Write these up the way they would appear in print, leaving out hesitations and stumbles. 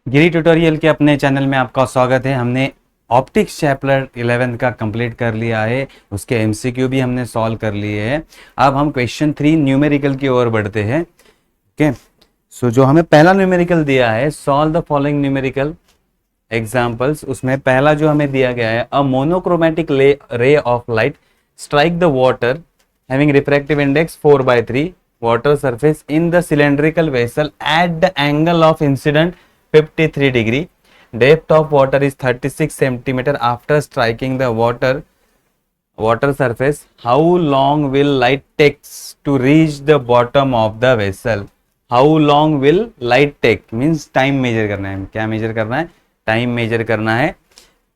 गिरी tutorial के अपने channel में आपका स्वागत है। हमने ऑप्टिक्स चैप्टर 11 का कंप्लीट कर लिया है, उसके एमसीक्यू भी हमने सॉल्व कर लिए हैं। अब हम क्वेश्चन 3 न्यूमेरिकल की ओर बढ़ते हैं। ओके, सो जो हमें पहला न्यूमेरिकल दिया है, solve the following numerical examples, उसमें पहला जो हमें दिया गया है, a monochromatic ray of light strike the water having refractive index 4/3 water surface in the cylindrical vessel at the angle of incident 53 degree. Depth of water is 36 centimeter after striking the water surface. How long will light takes to reach the bottom of the vessel? How long will light take means time measure करना है। क्या measure करना है? Time measure करना है।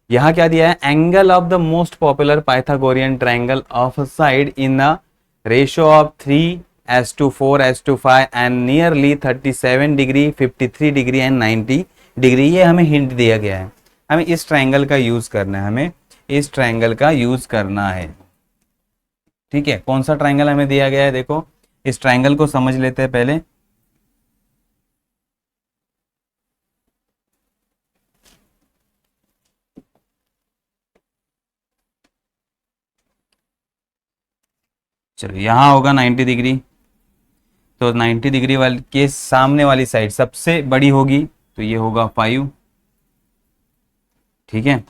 यहाँ क्या दिया है? Angle of the most popular Pythagorean triangle of side in a ratio of 3:4:5 and nearly 37 degree, 53 degree and 90 degree. ये हमें हिंट दिया गया है, हमें इस ट्रायंगल का यूज करना है, हमें इस ट्रायंगल का यूज करना है। ठीक है, कौन सा ट्रायंगल हमें दिया गया है? देखो, इस ट्रायंगल को समझ लेते हैं पहले। चलो, यहां होगा 90 डिग्री, तो 90 डिग्री वाली के सामने वाली साइड सबसे बड़ी होगी, तो ये होगा 5। ठीक है,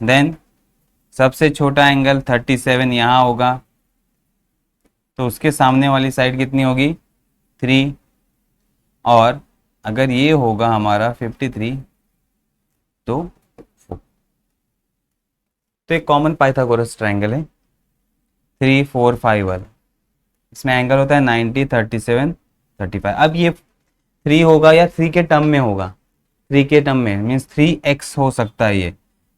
देन सबसे छोटा एंगल 37 यहाँ होगा, तो उसके सामने वाली साइड कितनी होगी? 3। और अगर ये होगा हमारा 53, तो एक कॉमन पाइथागोरस ट्रायंगल है 3, 4, 5 वाला। इसमें एंगल होता है 90, 37, 35। अब ये 3 होगा या 3 के टर्म में होगा? 3 के टर्म में मीन्स 3x हो सकता है। ये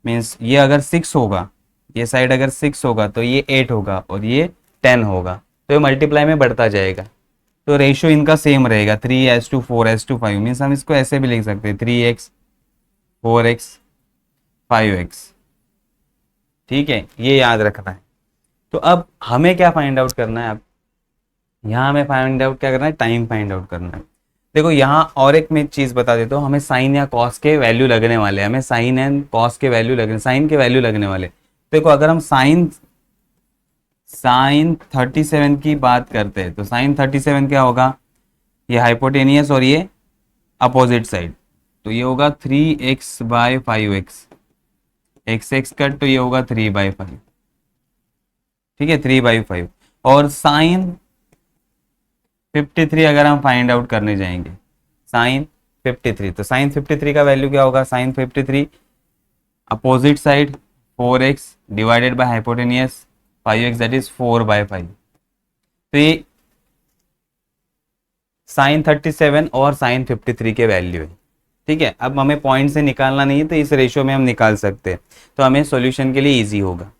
मीन्स ये अगर 6 होगा, ये साइड अगर 6 होगा तो ये 8 होगा और ये 10 होगा, तो ये मल्टीप्लाई में बढ़ता जाएगा, तो रेशियो इनका सेम रहेगा 3:4:5। मीन्स हम इसको ऐसे भी लिख सकते हैं 3x, 4x, 5x। ठीक है, ये याद रखना है। तो अब हमें क्या फाइंड आउट करना है? अब यहाँ हमें फाइंड आउट क्या करना है? टाइम फाइंड आउट करना है। देखो, यहाँ और एक मैं चीज बता देता हूँ, हमें साइन या कॉस के वैल्यू लगने वाले, हमें साइन एंड कॉस के वैल्यू लगने, साइन के वैल्यू लगने वाले। देखो, अगर हम साइन साइन 37 की बात करते हैं, तो साइन 37 क्या होगा? ये हाइपोटेनियस और ये अपोजिट साइड, तो ये होगा 3x/5x। एक्स एक्स कट, तो ये होगा 3/5। ठीक है, 3/5। और साइन 53 अगर हम फाइंड आउट करने जाएंगे, साइन 53, तो साइन 53 का वैल्यू क्या होगा? Sine 53 opposite side 4x divided by hypotenuse 5x, that is 4/5। तो ये साइन 37 और साइन 53 के वैल्यू है। ठीक है, अब हमें पॉइंट से निकालना नहीं है, तो इस रेशियो में हम निकाल सकते हैं, तो हमें सॉल्यूशन के लिए इजी होगा।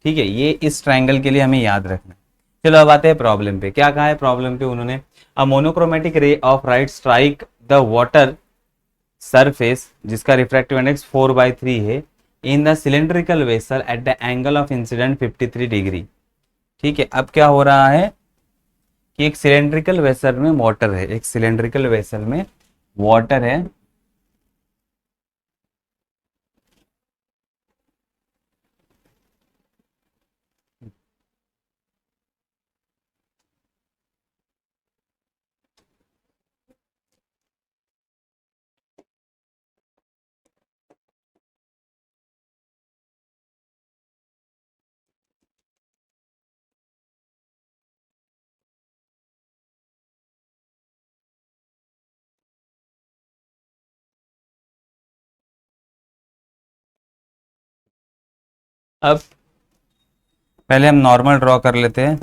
ठीक है, ये इस ट्रायंगल के लिए हमें याद रखना है। चलो, अब आते हैं प्रॉब्लम पे। क्या कहा है प्रॉब्लम पे उन्होंने? A monochromatic ray of light strike the water surface, जिसका रिफ्रैक्टिव इंडेक्स 4/3 है, in the cylindrical vessel at the angle of incident 53 degree. ठीक है, अब क्या हो रहा है कि एक सिलेंड्रिकल वेसल में वाटर है, एक सिलेंड्रिकल वेसल में वाटर है। अब पहले हम नॉर्मल ड्रॉ कर लेते हैं।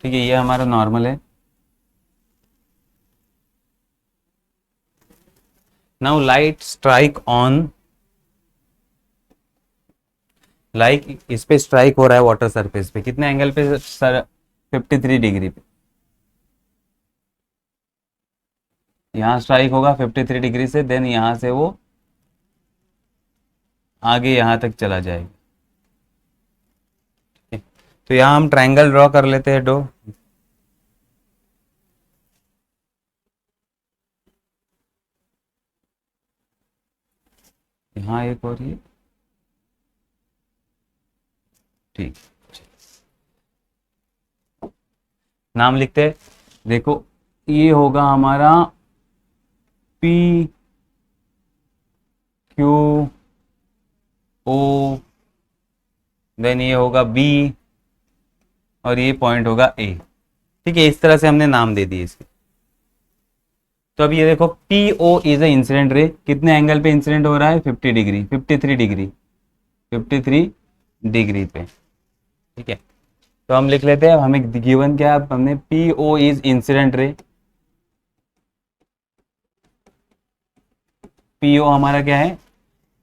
ठीक है, ये हमारा नॉर्मल है। Now light strike on, like इस पे स्ट्राइक हो रहा है वाटर सरफेस पे, कितने एंगल पे सर? 53 डिग्री पे। यहाँ स्ट्राइक होगा 53 डिग्री से, देन यहाँ से वो आगे यहाँ तक चला जाएगा। तो यहाँ हम ट्रायंगल ड्रॉ कर लेते हैं दो। यहाँ एक और ये, ठीक, नाम लिखते हैं। देखो ये होगा हमारा पी क्यू ओ, देन ये होगा बी, और ये पॉइंट होगा ए। ठीक है, इस तरह से हमने नाम दे दिए इसके। तो अब ये देखो P O is a incident ray, कितने एंगल पे इंसिडेंट हो रहा है, 50 डिग्री, 53 डिग्री, 53 डिग्री पे। ठीक है, तो हम लिख लेते हैं, हमें गिवन क्या है, हमने P O is incident ray, P O हमारा क्या है,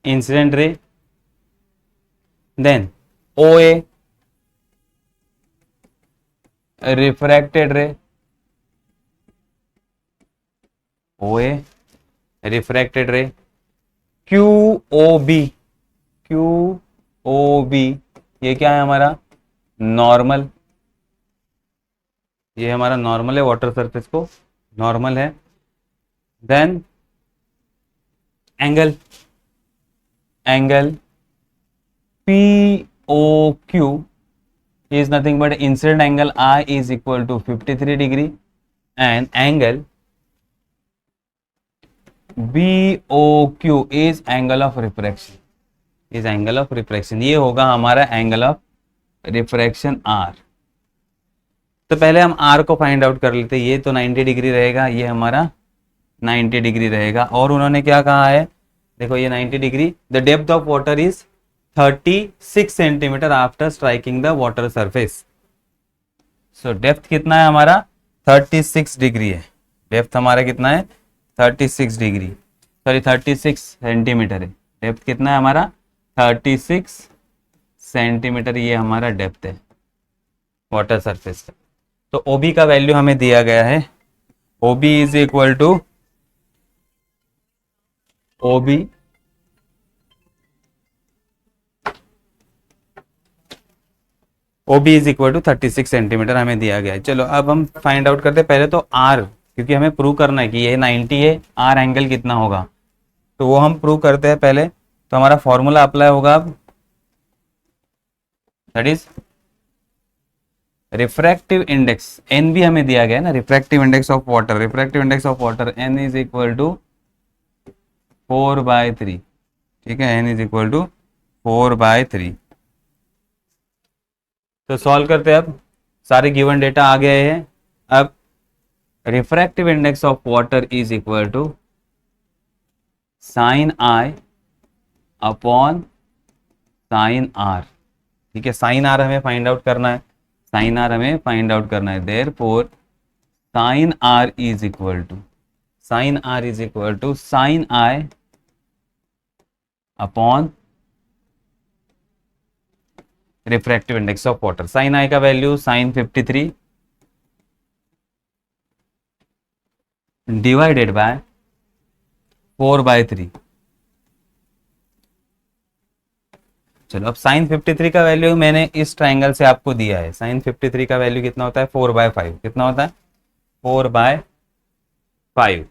incident ray, then O A refracted ray, O A refracted ray, Q O B, Q O B ये क्या है हमारा, नॉर्मल, ये हमारा नॉर्मल है, वाटर सरफेस को नॉर्मल है। Then angle, angle P O Q is nothing but incident angle I is equal to 53 degree and angle BOQ is angle of refraction, is angle of refraction, ये होगा हमारा angle of refraction R। तो पहले हम R को find out कर लेते हैं, ये तो 90 डिग्री रहेगा, ये हमारा 90 डिग्री रहेगा, और उन्होंने क्या कहा है, देखो ये 90 degree, the depth of water is 36 centimetre after striking the water surface. So depth कितना है हमारा, 36 डिग्री है, डेप्थ हमारा कितना है, 36 डिग्री, सॉरी 36 सेंटीमीटर है, डेप्थ कितना है हमारा, 36 सेंटीमीटर, ये हमारा डेप्थ है वाटर सरफेस का। तो OB का वैल्यू हमें दिया गया है, OB is equal to, OB OB is equal to 36 centimetre हमें दिया गया है। चलो अब हम फाइंड आउट करते हैं, पहले तो R, क्योंकि हमें प्रूव करना है कि ये 90 है, R एंगल कितना होगा, तो वो हम प्रूव करते हैं पहले। तो हमारा फॉर्मूला अप्लाई होगा अब, that is refractive index, N भी हमें दिया गया है ना, refractive index of water, refractive index of water N is equal to 4/3। ठीक है, N इज इक्वल टू 4/3। तो सॉल्व करते हैं, अब सारे गिवन डेटा आ गए हैं। अब refractive index of water is equal to sine I upon sine R। ठीक है, साइन R हमें फाइंड आउट करना है, साइन R हमें फाइंड आउट करना है, therefore sine R is equal to, sine R is equal to sine I upon refractive index of water. Sine I का value sine 53 divided by 4/3। चलो अब sign 53 का value मैंने इस ट्राइंगल से आपको दिया है, साइन 53 का वैल्यू कितना होता है, 4/5, कितना होता है, 4/5।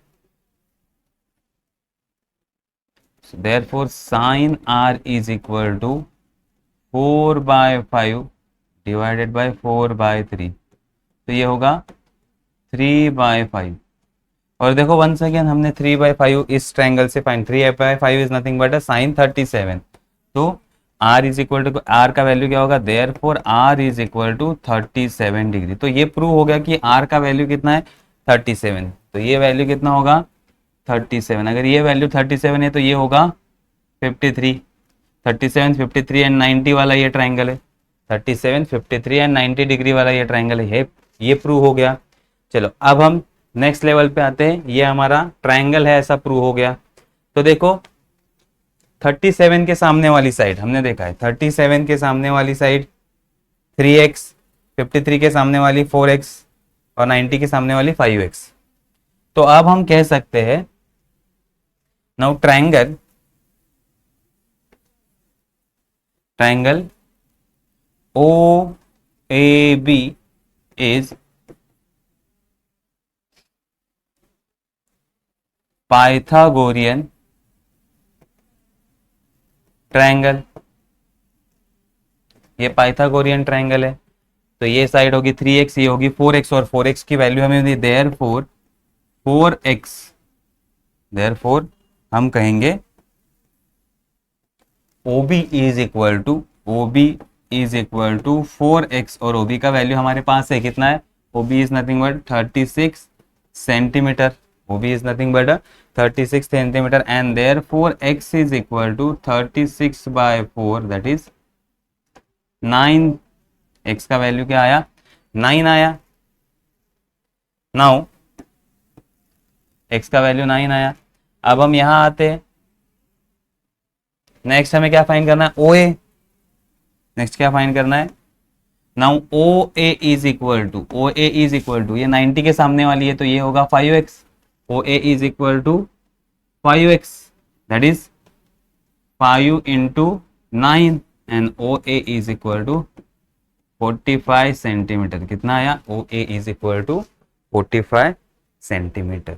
Therefore sine R is equal to 4/5 divided by 4/3, तो ये होगा 3/5। और देखो वंस अगेन हमने 3/5 इस ट्रायंगल से find, 3/5 is nothing but sine 37। तो R is equal to, R का वैल्यू क्या होगा, therefore R is equal to 37 degree. तो ये प्रूव हो गया कि R का वैल्यू कितना है, 37। तो ये वैल्यू कितना होगा, 37। अगर ये वैल्यू 37 है तो ये होगा 53, 37, 53 एंड 90 वाला ये ट्राइंगल है, 37, 53 एंड 90 डिग्री वाला ये ट्राइंगल है, ये प्रूव हो गया। चलो अब हम नेक्स्ट लेवल पे आते हैं, ये हमारा ट्राइंगल है ऐसा प्रूव हो गया। तो देखो 37 के सामने वाली साइड हमने देखा है, 37 के सामने वाली साइड 3x, 53 के सामने वाली 4x और 90 के सामने वाली 5x। तो अब हम कह सकते हैं now triangle, triangle O A B is Pythagorean triangle. ये पाइथागोरियन ट्रायंगल है, तो ये साइड होगी 3x, ये होगी 4x, और 4x की वैल्यू हमें दी, देयरफॉर 4x, देयरफॉर हम कहेंगे OB is equal to, OB is equal to 4x, और OB का वैल्यू हमारे पास है कितना है, OB is nothing but 36 centimetre, OB is nothing but 36 centimetre, and therefore x is equal to 36/4, that is 9। x का value क्या आया, 9 आया। नाउ x का वैल्यू 9 आया। अब हम यहां आते हैं, नेक्स्ट हमें क्या फाइंड करना है, OA। नेक्स्ट क्या फाइंड करना है, now OA is equal to, OA is equal to, ये 90 के सामने वाली है तो ये होगा 5x, OA is equal to 5x, that is 5 into 9, and OA is equal to 45 centimetre. कितना आया, OA is equal to 45 centimetre.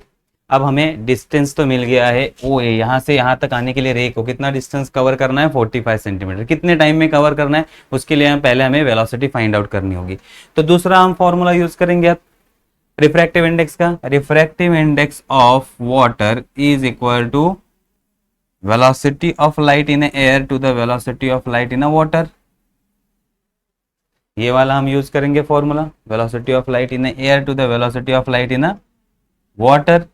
अब हमें डिस्टेंस तो मिल गया है OA, यहाँ से यहाँ तक आने के लिए रे को कितना डिस्टेंस कवर करना है, 45 सेंटीमीटर। कितने टाइम में कवर करना है, उसके लिए पहले हमें वेलोसिटी फाइंड आउट करनी होगी। तो दूसरा हम फॉर्मूला यूज करेंगे रिफ्रैक्टिव इंडेक्स का। Refractive index of water is equal to velocity of light in air to the velocity of light in water. ये वाला हम यूज करेंगे formula, velocity of light in air to the velocity of light in water.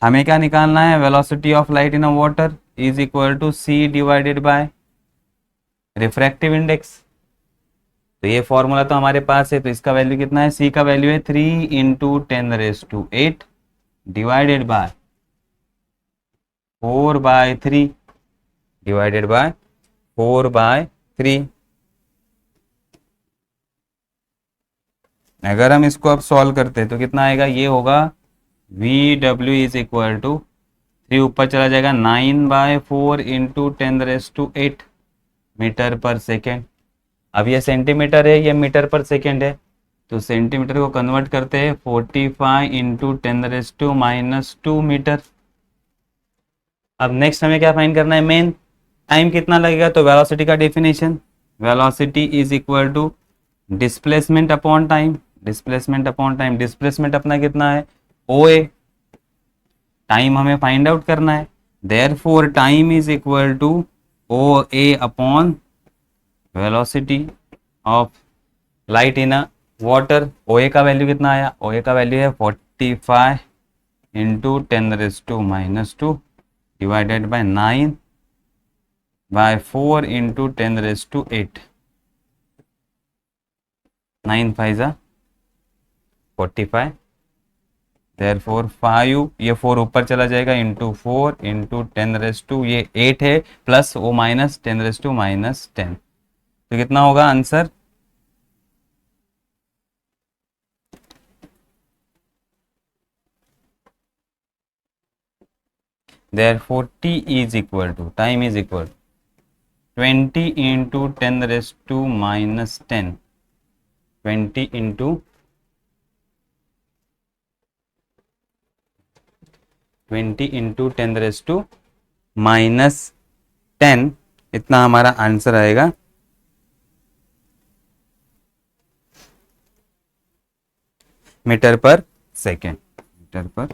हमें क्या निकालना है, velocity of light in water is equal to c divided by refractive index. तो ये फॉर्मूला तो हमारे पास है, तो इसका वैल्यू कितना है, c का वैल्यू है 3 into 10⁸ divided by 4/3 divided by 4/3। अगर हम इसको अब सॉल्व करते हैं तो कितना आएगा, ये होगा VW इज इक्वल टू 3 ऊपर चला जाएगा 9/4 इंटू 10⁸ मीटर पर सेकेंड। अब ये सेंटीमीटर है, ये मीटर पर सेकेंड है, तो सेंटीमीटर को कन्वर्ट करते हैं 45 इंटू 10⁻² मीटर। अब नेक्स्ट हमें क्या फाइंड करना है, मेन टाइम कितना लगेगा, तो वेलोसिटी का definition, velocity is equal to displacement upon time, displacement upon time. Displacement अपना कितना है, OA, टाइम हमें फाइंड आउट करना है, therefore time is equal to OA upon velocity of light in water. OA का वैल्यू कितना आया, OA का वैल्यू है 45 इंटू 10⁻² डिवाइडेड बाय 9/4 इंटू 10⁸ 9 5 45, देयरफॉर 5, ये 4 ऊपर चला जाएगा इंटू 4 इंटू 10⁻, ये 8 है, प्लस वो माइनस 10⁻⁻10, तो कितना होगा answer, therefore T is equal to, time is equal 20 into 10⁻⁻10, 20 into 10⁻⁻10, इतना हमारा आंसर आएगा। मीटर पर सेकेंड, मीटर पर,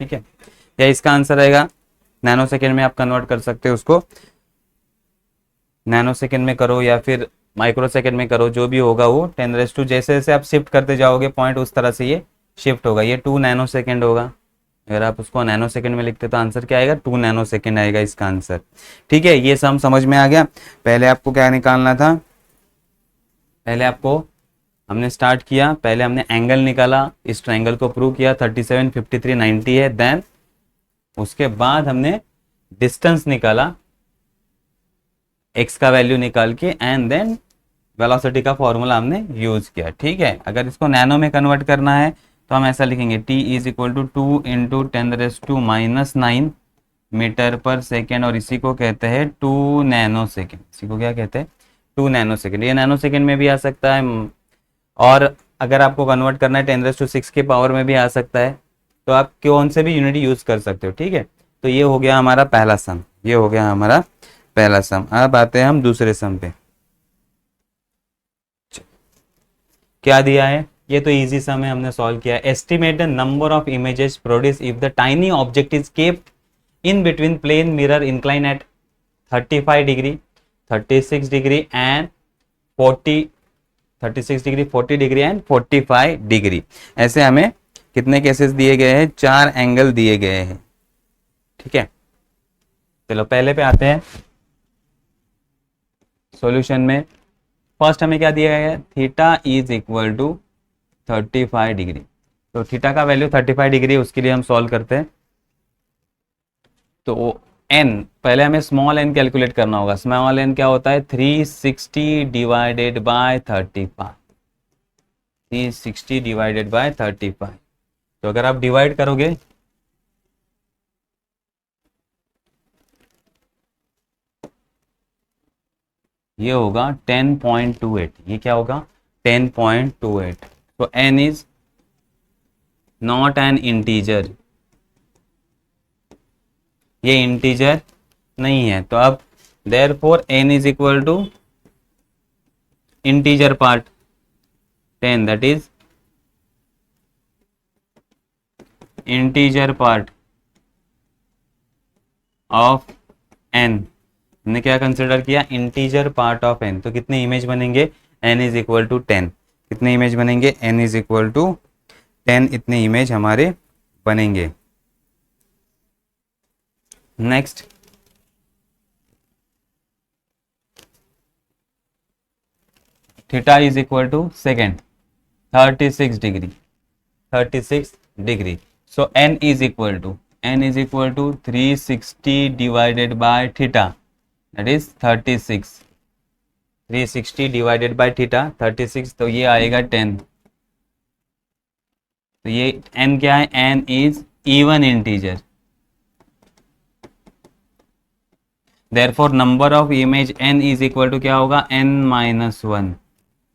ठीक है, या इसका आंसर आएगा, नैनो सेकेंड में आप कन्वर्ट कर सकते हो उसको, नैनो सेकेंड में करो या फिर माइक्रो सेकेंड में करो, जो भी होगा वो 10⁻, जैसे जैसे आप शिफ्ट करते जाओगे पॉइंट, उस तरह से ये शिफ्ट होगा। ये 2 नैनो सेकेंड होगा, अगर आप उसको नैनो सेकेंड में लिखते तो आंसर क्या आएगा, 2 नैनो सेकेंड आएगा इसका आंसर। ठीक है, ये सम समझ में आ गया। पहले आपको क्या निकालना था, पहले आपको हमने स्टार्ट किया, पहले हमने एंगल निकाला, इस ट्रायंगल को प्रूव किया, 37 53 90 है, देन उसके बाद हमने डिस्टेंस निकाला, x का वैल्यू निकाल के, एंड देन वेलोसिटी का फॉर्मूला हमने यूज किया। ठीक है, अगर इसको नैनो में कन्वर्ट करना है तो हम ऐसा लिखेंगे, t is equal to 2 into 10⁻⁻9 metre पर सेकेंड, और इसी को कहते हैं 2 नैनो सेकेंड। इसी को क्या कहते हैं, 2 नैनो सेकेंड, ये नैनो सेकेंड में भी आ सकता है, और अगर आपको कन्वर्ट करना है 10⁻⁶ के पावर में भी आ सकता है, तो आप कौन से भी यूनिट यूज़ कर सकते हो, ठीक है। तो ये हो गया हमारा पहला सम, ये हो गया हमारा पहला सम। अब आते हैं हम दूसरे सम पे। क्या दिया है, ये तो इजी सम है, हमने सॉल्व किया। Estimate the number of images produce if the tiny object is kept in between plane mirror incline at 35 degree, 36 degree and 40, 36 degree, 40 degree and 45 degree. ऐसे हमें कितने केसेस दिए गए हैं, 4 एंगल दिए गए हैं, ठीक है। चलो पहले पे आते हैं सॉल्यूशन में। फर्स्ट हमें क्या दिया गया है, theta is equal to 35 degree. तो थीटा का वैल्यू 35 डिग्री है, उसके लिए हम सॉल्व करते हैं। तो एन, पहले हमें स्मॉल एन कैलकुलेट करना होगा। स्मॉल एन क्या होता है, 360 डिवाइडेड बाय 35, 360 डिवाइडेड बाय 35। तो अगर आप डिवाइड करोगे ये होगा 10.28, ये क्या होगा 10.28। तो n is not an integer, ये इंटीजर नहीं है। तो अब therefore n is equal to integer part 10, that is integer part of n। हमने क्या कंसिडर किया, इंटीजर पार्ट ऑफ n। तो कितने इमेज बनेंगे, n इज इक्वल टू 10। कितने इमेज बनेंगे, n इज इक्वल टू 10, इतने इमेज हमारे बनेंगे। Next theta is equal to second 36 degree, 36 degree. So n is equal to 360 divided by theta, that is 36, 360 divided by theta 36, तो ये आएगा 10। तो ये n क्या है, n is even integer, therefore number of image n is equal to क्या होगा, n-1,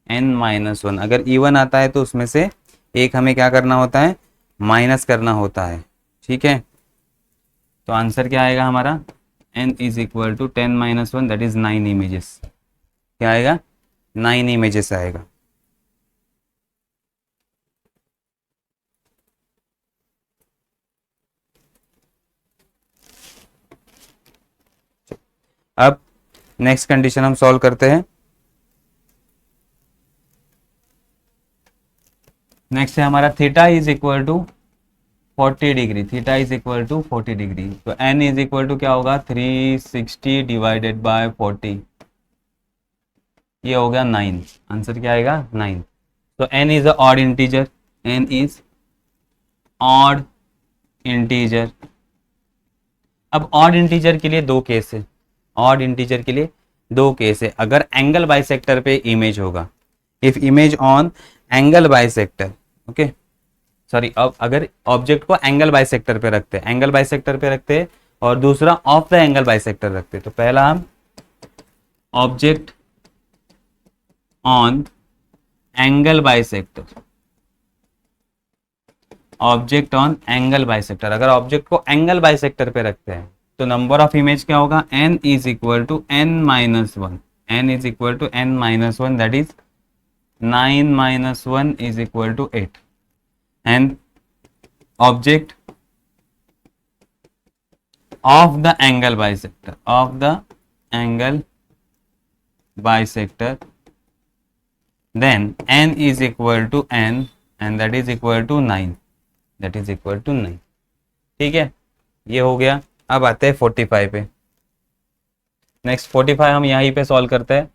n-1। अगर इवन आता है तो उसमें से एक हमें क्या करना होता है, माइनस करना होता है, ठीक है। तो आंसर क्या आएगा हमारा, n is equal to 10-1, that is 9 images. क्या आएगा, 9 इमेजेस आएगा। अब नेक्स्ट कंडीशन हम सॉल्व करते हैं। नेक्स्ट है हमारा theta is equal to 40 degree, theta is equal to 40 degree. तो n इज इक्वल टू क्या होगा, 360 डिवाइडेड बाय 40, ये हो गया 9। आंसर क्या आएगा, 9। तो n is a odd integer, n is odd integer. अब ऑड इंटीजर के लिए दो केस है, ऑड इंटीजर के लिए दो केस है। अगर एंगल बाइसेक्टर पे इमेज होगा, if image on angle bisector, okay sorry, अब अगर ऑब्जेक्ट को एंगल बाइसेक्टर पे रखते हैं, एंगल बाइसेक्टर पे रखते हैं, और दूसरा ऑफ द एंगल बाइसेक्टर रखते हैं। तो पहला हम object on angle bisector, object on angle bisector, अगर ऑब्जेक्ट को एंगल बाइसेक्टर पे रखते हैं तो नंबर ऑफ इमेज क्या होगा, n is equal to n-1, n is equal to n-1, that is 9-1 is equal to 8। And object of the angle bisector, of the angle bisector, then n is equal to n and that is equal to 9, that is equal to 9, ठीक है। ये हो गया। अब आते हैं 45 पे। Next 45 हम यहीं पे सॉल्व करते हैं।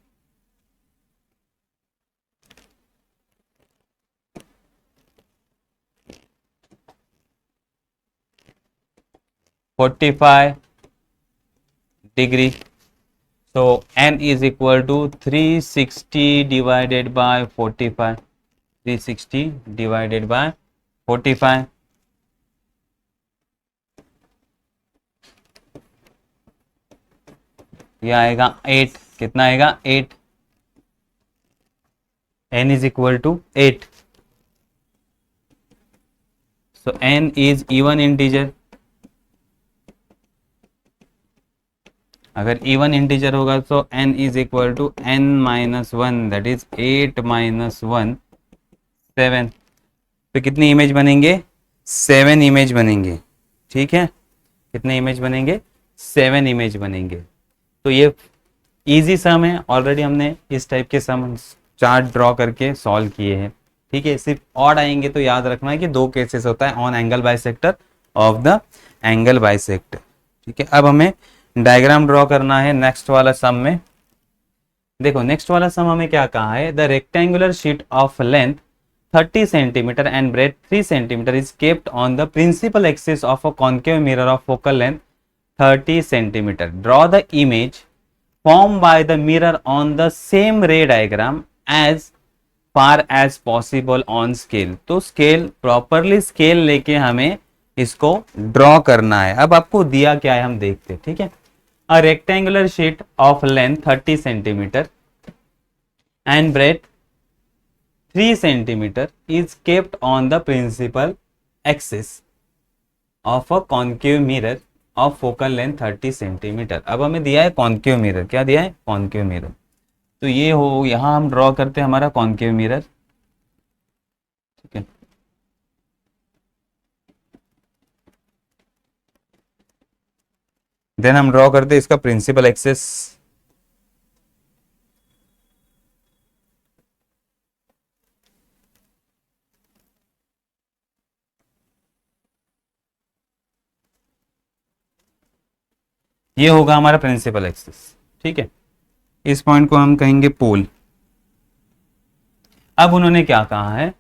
Degree, so n is equal to 360 divided by 45, 360 divided by 45, ये आएगा 8, कितना आएगा 8। n is equal to 8. So n is even integer. अगर इवन इंटीजर होगा तो n is equal to n minus one, that is 8 minus one, 7. तो कितनी image बनेंगे? 7 इमेज बनेंगे. ठीक है, कितने इमेज बनेंगे? 7 इमेज बनेंगे. तो ये इजी सम है, ऑलरेडी हमने इस टाइप के सम चार्ट ड्रॉ करके सॉल्व किए हैं. ठीक है, सिर्फ ऑड आएंगे तो याद रखना है कि दो केसेस होता है on angle bisector of the angle bisector. ठीक है, अब हमें डायग्राम ड्रॉ करना है नेक्स्ट वाला सम में. देखो नेक्स्ट वाला सम हमें क्या कहा है, the rectangular sheet of length 30 centimetre and breadth 3 centimetre is kept on the principal axis of a concave mirror of focal length 30 centimetre. Draw the image formed by the mirror on the same ray diagram as far as possible on scale. तो scale properly scale लेके हमें इसको draw करना है. अब आपको दिया क्या है हम देखते हैं. ठीक है, a rectangular sheet of length 30 centimeter and breadth 3 centimeter is kept on the principal axis of a concave mirror of focal length 30 centimetre. अब हमें दिया है कॉन्केव मिरर. क्या दिया है? Concave mirror. तो ये हो, यहां हम ड्रॉ करते हैं हमारा कॉन्केव मिरर. ठीक है, देन हम ड्रॉ करते हैं इसका प्रिंसिपल एक्सिस. ये होगा हमारा प्रिंसिपल एक्सिस. ठीक है, इस पॉइंट को हम कहेंगे पोल. अब उन्होंने क्या कहा है,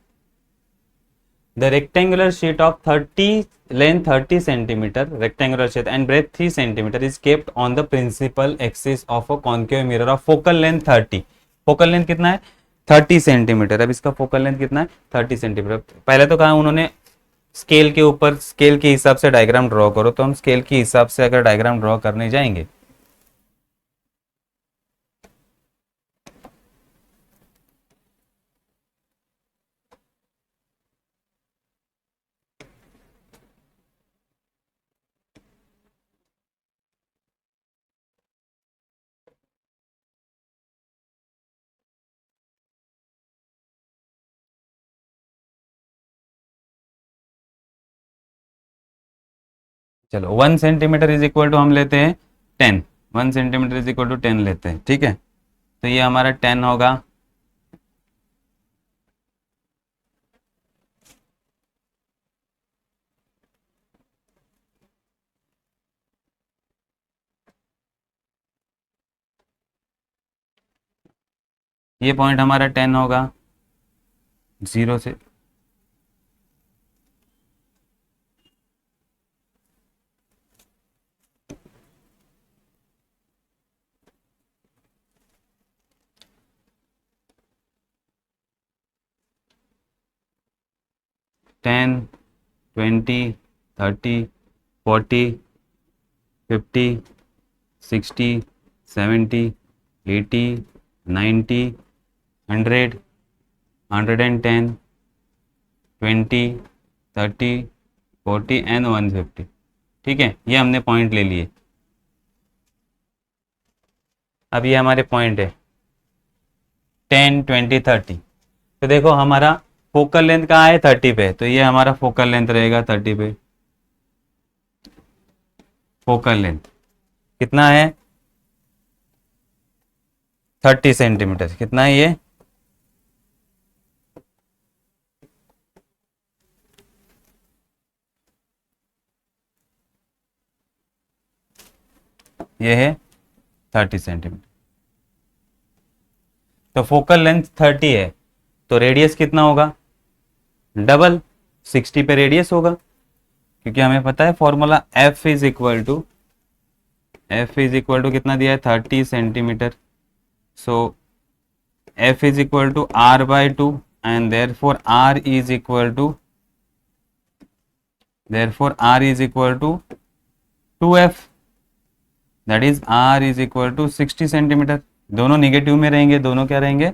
the rectangular sheet of 30 length 30 centimetre rectangular sheet and breadth 3 centimetre is kept on the principal axis of a concave mirror of focal length 30. Focal length कितना है? 30 सेंटीमीटर. अब इसका फोकल लेंथ कितना है? 30 सेंटीमीटर. पहले तो कहा उन्होंने स्केल के ऊपर स्केल के हिसाब से डायग्राम ड्रॉ करो, तो हम स्केल के हिसाब से अगर डायग्राम ड्रॉ करने जाएंगे चलो 1 सेंटीमीटर इज इक्वल टू हम लेते हैं 10. 1 सेंटीमीटर इज इक्वल टू 10 लेते हैं. ठीक है, तो ये हमारा 10 होगा. ये पॉइंट हमारा 10 होगा 0 से. Ten 20 30 40 50 60 70 80 90 100 110 20 30 40 and 150. ठीक है, ये हमने पॉइंट ले लिए. अब ये हमारे पॉइंट है 10 20 30. तो देखो हमारा फोकल लेंथ कहाँ है? 30 पे. तो ये हमारा फोकल लेंथ रहेगा 30 पे. फोकल लेंथ कितना है? 30 सेंटीमीटर. कितना है ये? ये है 30 सेंटीमीटर. तो फोकल लेंथ 30 है, तो रेडियस कितना होगा? डबल 60 पे रेडियस होगा, क्योंकि हमें पता है formula F is equal to कितना दिया है? 30 centimetre. So F is equal to R/2 and therefore R is equal to 2F, that is R is equal to 60 centimetre. दोनों निगेटिव में रहेंगे, दोनों क्या रहेंगे?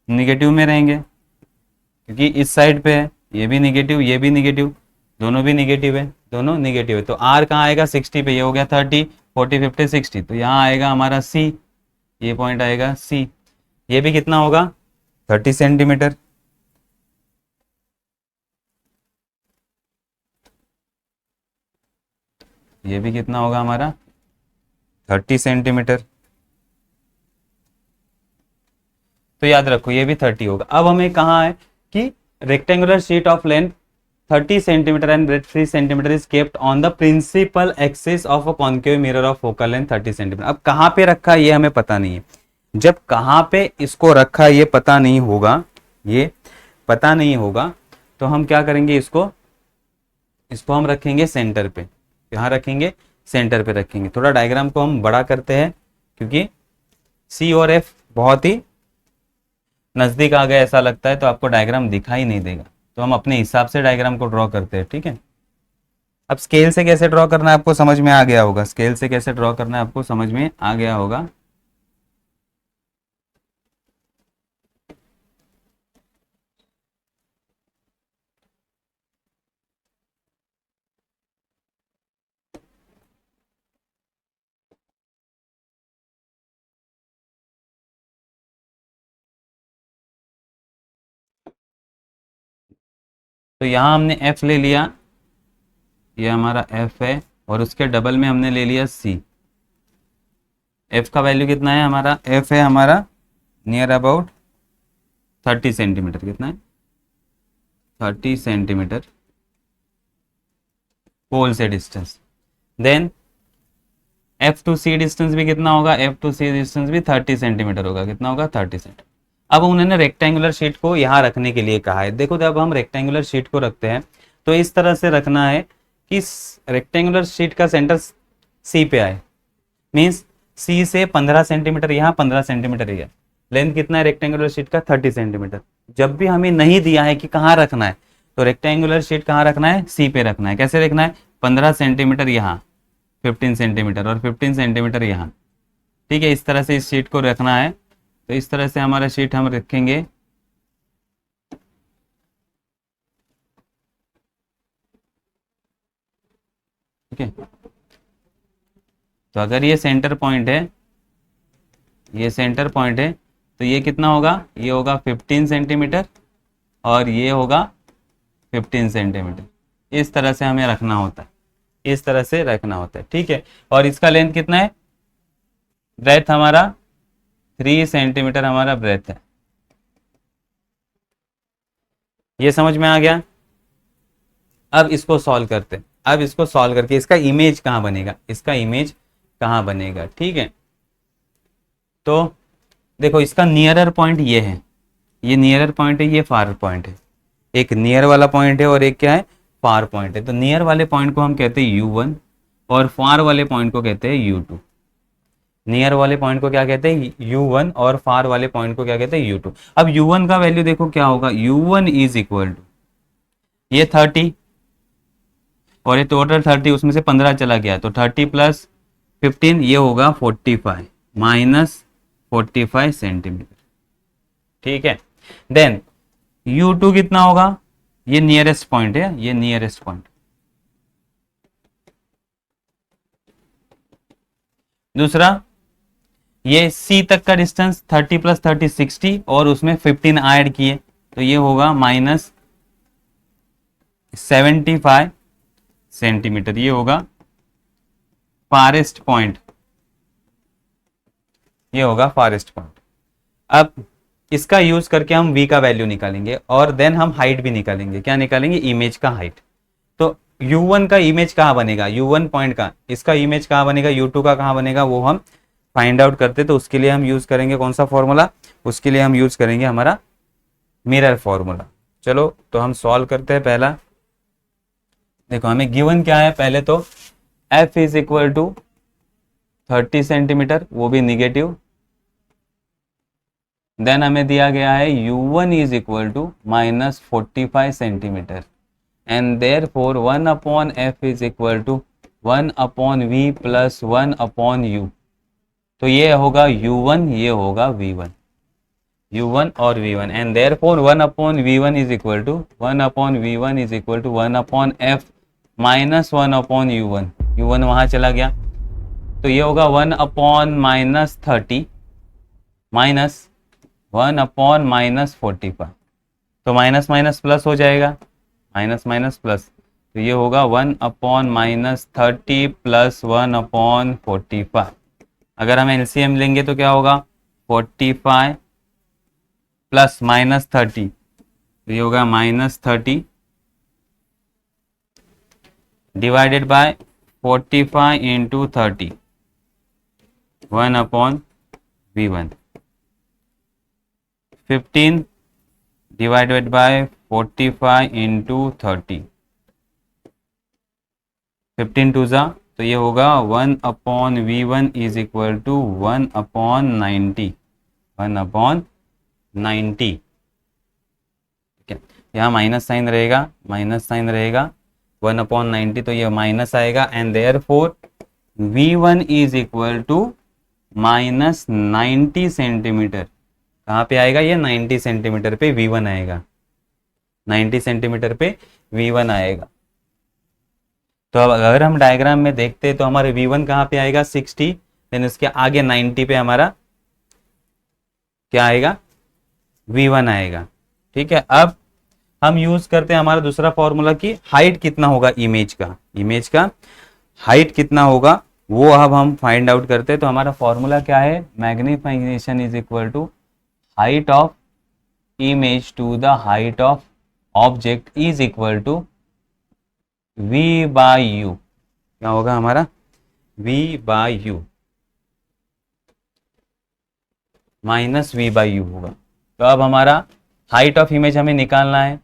निगेटिव में रहेंगे क्योंकि इस साइड पे है, ये भी निगेटिव, ये भी निगेटिव, दोनों भी निगेटिव है, दोनों निगेटिव है। तो आर कहाँ आएगा 60 पे, ये हो गया 30, 40, 50, 60, तो यहाँ आएगा हमारा सी, ये पॉइंट आएगा सी। ये भी कितना होगा 30 सेंटीमीटर। ये भी कितना होगा हमारा 30 सेंटीमीटर। तो याद रखो ये भी 30 होगा। अब हमें कहाँ है कि rectangular sheet of length 30 centimetre and breadth 3 centimetre is kept on the principal axis of a concave mirror of focal length 30 centimetre. अब कहाँ पे रखा ये हमें पता नहीं है। जब कहाँ पे इसको रखा ये पता नहीं होगा, ये पता नहीं होगा, तो हम क्या करेंगे, इसको हम रखेंगे सेंटर पे। यहाँ रखेंगे, सेंटर पे रखेंगे। थोड़ा डायग्राम को हम बड़ा करते हैं क्योंकि सी और एफ बहुत ही नजदीक आ गया ऐसा लगता है, तो आपको डायग्राम दिखाई नहीं देगा। तो हम अपने हिसाब से डायग्राम को ड्रॉ करते हैं, ठीक है। अब स्केल से कैसे ड्रॉ करना है आपको समझ में आ गया होगा, स्केल से कैसे ड्रॉ करना है आपको समझ में आ गया होगा। तो यहाँ हमने एफ ले लिया, ये हमारा एफ है, और उसके डबल में हमने ले लिया सी। एफ का वैल्यू कितना है हमारा, एफ है हमारा नियर अबाउट 30 सेंटीमीटर। कितना है 30 सेंटीमीटर पोल से डिस्टेंस। देन एफ टू सी डिस्टेंस भी कितना होगा, एफ टू सी डिस्टेंस भी 30 सेंटीमीटर होगा। कितना होगा 30 सेंटीमीटर। अब उन्होंने रेक्टेंगुलर शीट को यहाँ रखने के लिए कहा है। देखो जब हम रेक्टेंगुलर शीट को रखते हैं तो इस तरह से रखना है कि रेक्टेंगुलर शीट का सेंटर सी पे आए। मीन्स सी से 15 सेंटीमीटर यहाँ, 15 सेंटीमीटर यहाँ। लेंथ कितना है रेक्टेंगुलर शीट का 30 सेंटीमीटर। जब भी हमें नहीं दिया है कि कहाँ रखना है, तो रेक्टेंगुलर शीट कहाँ रखना है, सी पे रखना है। कैसे रखना है, 15 सेंटीमीटर यहाँ, 15 सेंटीमीटर और 15 सेंटीमीटर यहाँ। ठीक है, इस तरह से इस शीट को रखना है। तो इस तरह से हमारा शीट हम रखेंगे। ठीक है, तो अगर ये सेंटर पॉइंट है, ये सेंटर पॉइंट है, तो ये कितना होगा, ये होगा 15 सेंटीमीटर और ये होगा 15 सेंटीमीटर। इस तरह से हमें रखना होता है, इस तरह से रखना होता है। ठीक है, और इसका लेंथ कितना है, ब्रेथ हमारा 3 सेंटीमीटर हमारा ब्रेथ है। ये समझ में आ गया। अब इसको सॉल्व करते हैं। अब इसको सॉल्व करके इसका इमेज कहाँ बनेगा, इसका इमेज कहाँ बनेगा। ठीक है, तो देखो इसका नियरर पॉइंट ये है, ये नियरर पॉइंट है, ये फार पॉइंट है। एक नियर वाला पॉइंट है और एक क्या है, फार पॉइंट है। तो नियर वाले पॉइंट को हम कहते हैं U1 और फार वाले पॉइंट को कहते हैं U2। नियर वाले पॉइंट को क्या कहते हैं, U1 और फार वाले पॉइंट को क्या कहते हैं, U2। अब U1 का वैल्यू देखो क्या होगा, U1 इज इक्वल टू ये 30 और ये टोटल 30, उसमें से 15 चला गया, तो 30 प्लस 15 ये होगा 45 माइनस 45 सेंटीमीटर। ठीक है, देन U2 कितना होगा, ये नियरेस्ट पॉइंट है, ये नियरेस्ट पॉइंट। दूसरा ये C तक का डिस्टेंस 30 प्लस 30 60 और उसमें 15 ऐड किए, तो ये होगा माइनस 75 सेंटीमीटर। ये होगा फारेस्ट पॉइंट, ये होगा फारेस्ट पॉइंट। अब इसका यूज करके हम V का वैल्यू निकालेंगे और देन हम हाइट भी निकालेंगे। क्या निकालेंगे, इमेज का हाइट। तो U1 का इमेज कहाँ बनेगा, U1 पॉइंट का इसका इमेज कहाँ बनेगा, U2 का कहाँ बनेगा, वो हम फाइंड आउट करते। तो उसके लिए हम यूज करेंगे कौन सा फॉर्मूला, उसके लिए हम यूज करेंगे हमारा मिरर फॉर्मूला। चलो तो हम सॉल्व करते हैं। पहला देखो हमें गिवन क्या है, पहले तो F is equal to 30 centimetre, वो भी निगेटिव। देन हमें दिया गया है U1 is equal to minus 45 centimetre and therefore 1 upon F is equal to 1 upon V plus 1 upon U। तो ये होगा U1, ये होगा V1। u1 और v1 and therefore 1 upon v1 is equal to 1 upon v1 is equal to 1 upon f minus 1 upon u1, u1 वहां चला गया तो ये होगा 1 upon minus 30 minus 1 upon minus 45, तो माइनस माइनस प्लस हो जाएगा, माइनस माइनस प्लस, तो ये होगा 1 अपॉन माइनस 30 प्लस 1 अपॉन 45। अगर हम एलसीएम लेंगे तो क्या होगा 45 प्लस माइनस 30, तो ये होगा minus 30 divided by 45 into 30, 1 upon v1, 15 divided by 45 into 30, 15 टू ज़ा, तो ये होगा 1 upon v1 is equal to 1 upon 90, 1 upon 90। ठीक है, यहाँ माइनस साइन रहेगा, माइनस साइन रहेगा, 1 अपॉन 90 तो ये माइनस आएगा and therefore v1 is equal to minus 90 centimetre. कहाँ पे आएगा ये 90 सेंटीमीटर पे v1 आएगा, 90 सेंटीमीटर पे v1 आएगा। तो अब अगर हम डायग्राम में देखते हैं तो हमारे v1 कहाँ पे आएगा 60, देन उसके आगे 90 पे हमारा क्या आएगा v1 आएगा। ठीक है, अब हम यूज करते हैं हमारा दूसरा फॉर्मूला की हाइट कितना होगा इमेज का, इमेज का हाइट कितना होगा वो अब हम फाइंड आउट करते हैं। तो हमारा फॉर्मूला क्या है, magnification is equal to height of image to the height of object is equal to v by U. क्या होगा हमारा v by you minus v by U होगा। तो अब हमारा हाइट ऑफ इमेज हमें निकालना है,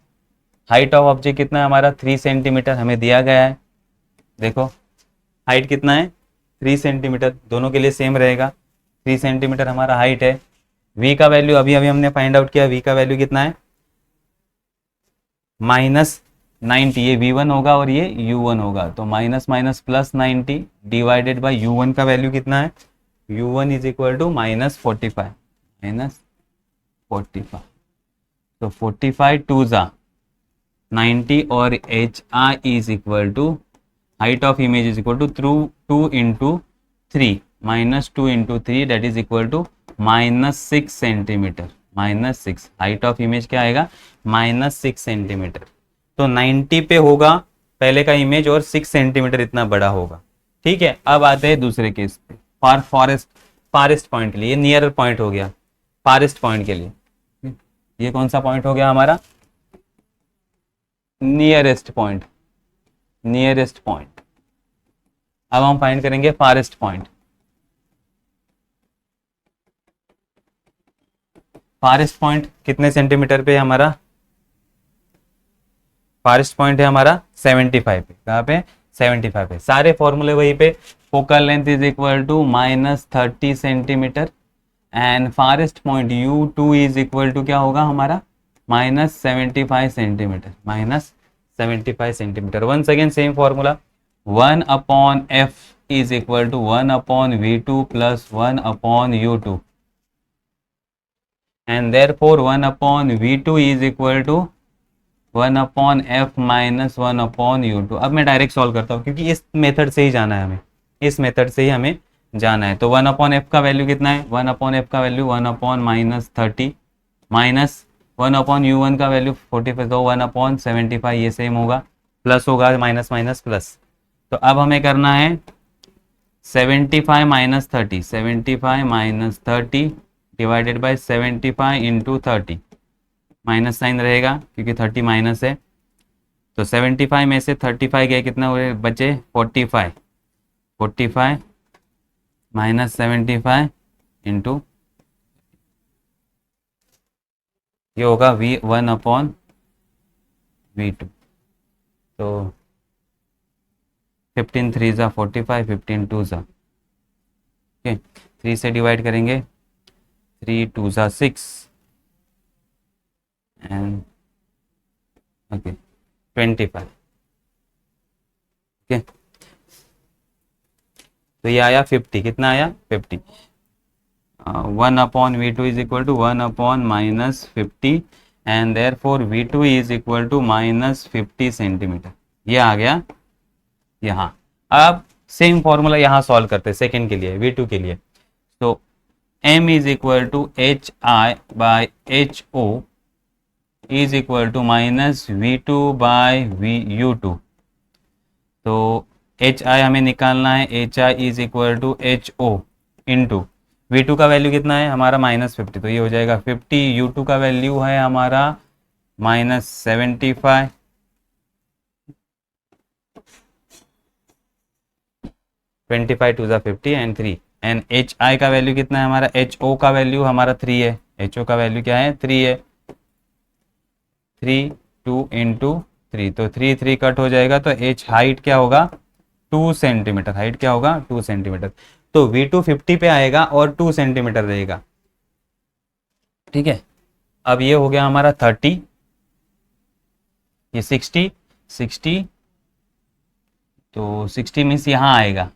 हाइट ऑफ ऑब्जेक्ट कितना है हमारा 3 सेंटीमीटर हमें दिया गया है। देखो हाइट कितना है 3 सेंटीमीटर, दोनों के लिए सेम रहेगा, 3 सेंटीमीटर हमारा हाइट है। v का वैल्यू अभी अभी हमने फाइंड आउट किया, v का वैल्यू कितना है माइनस 90, ये v1 होगा और ये u1 होगा, तो minus minus plus 90 divided by u1 का वैल्यू कितना है, u1 is equal to minus 45, minus 45, तो 45 टू ज़ा 90 और H R is equal to height of image is equal to 2 into 3 minus 2 into 3 that is equal to minus 6 centimetre, minus 6, height of image क्या आएगा minus 6 centimetre. तो 90 पे होगा पहले का इमेज और 6 सेंटीमीटर इतना बड़ा होगा। ठीक है, अब आते हैं दूसरे केस पे, फारेस्ट पॉइंट के लिए, नियर पॉइंट हो गया फारेस्ट पॉइंट के लिए, ये कौन सा पॉइंट हो गया हमारा नियरेस्ट पॉइंट, नियरेस्ट पॉइंट। अब हम फाइंड करेंगे फारेस्ट पॉइंट। फारेस्ट पॉइंट कितने सेंटीमीटर पे है हमारा, फारेस्ट पॉइंट है हमारा 75 पे, कहाँ पे 75 पे, सारे फॉर्मूले वही पे, focal length is equal to minus 30 centimetre and forest point u2 is equal to क्या होगा हमारा minus 75 centimetre, minus 75 centimetre. Once again same formula 1 upon f is equal to 1 upon v2 plus 1 upon u2 and therefore 1 upon v2 is equal to 1 upon f minus 1 upon u2। अब मैं direct solve करता हूँ क्योंकि इस method से ही जाना है हमें, इस मेथड से ही हमें जाना है। तो 1 अपॉन f का वैल्यू कितना है, 1 अपॉन f का value 1 upon minus 30 minus 1 upon u1 का वैल्यू 45, तो 1 अपॉन 75, ये सेम होगा, प्लस होगा माइनस माइनस प्लस। तो अब हमें करना है 75 minus 30, 75 minus 30 divided by 75 into 30, minus sign रहेगा क्योंकि 30 माइनस है, तो 75 में से 35 गए कितना हुए बचे 45, 45 माइनस 75 इंटू ये होगा v1 अपॉन v2, तो 15 3 ज़ा 45, 15 2 ज़ा, ओके 3 से डिवाइड करेंगे 3 2 ज़ा 6 एंड ओके 25, ओके तो ये आया 50, कितना आया 50। 1 upon V2 is equal to 1 upon -50 and therefore V2 is equal to -50 centimetre. ये आ गया यहाँ। अब सेम फॉर्मूला यहाँ सॉल्व करते हैं सेकेंड के लिए, V2 के लिए। तो M is equal to HI/HO is equal to -V2/VU2। तो HI हमें निकालना है, HI is equal to HO into V2 का वैल्यू कितना है हमारा -50, तो ये हो जाएगा 50। U2 का वैल्यू है हमारा -75, 25 टू ज़ा 50 एंड 3। एंड HI का वैल्यू कितना है हमारा, HO का वैल्यू हमारा 3 है। HO का वैल्यू क्या है, 3 है। 3 2 इंटू 3, तो 3 3 कट हो जाएगा, तो H हाइट क्या होगा 2 सेंटीमीटर। हाइट क्या होगा 2 सेंटीमीटर। तो V2 50 पे आएगा और 2 सेंटीमीटर रहेगा। ठीक है, अब ये हो गया हमारा 30, ये 60 60, तो 60 मीन्स यहाँ आएगा,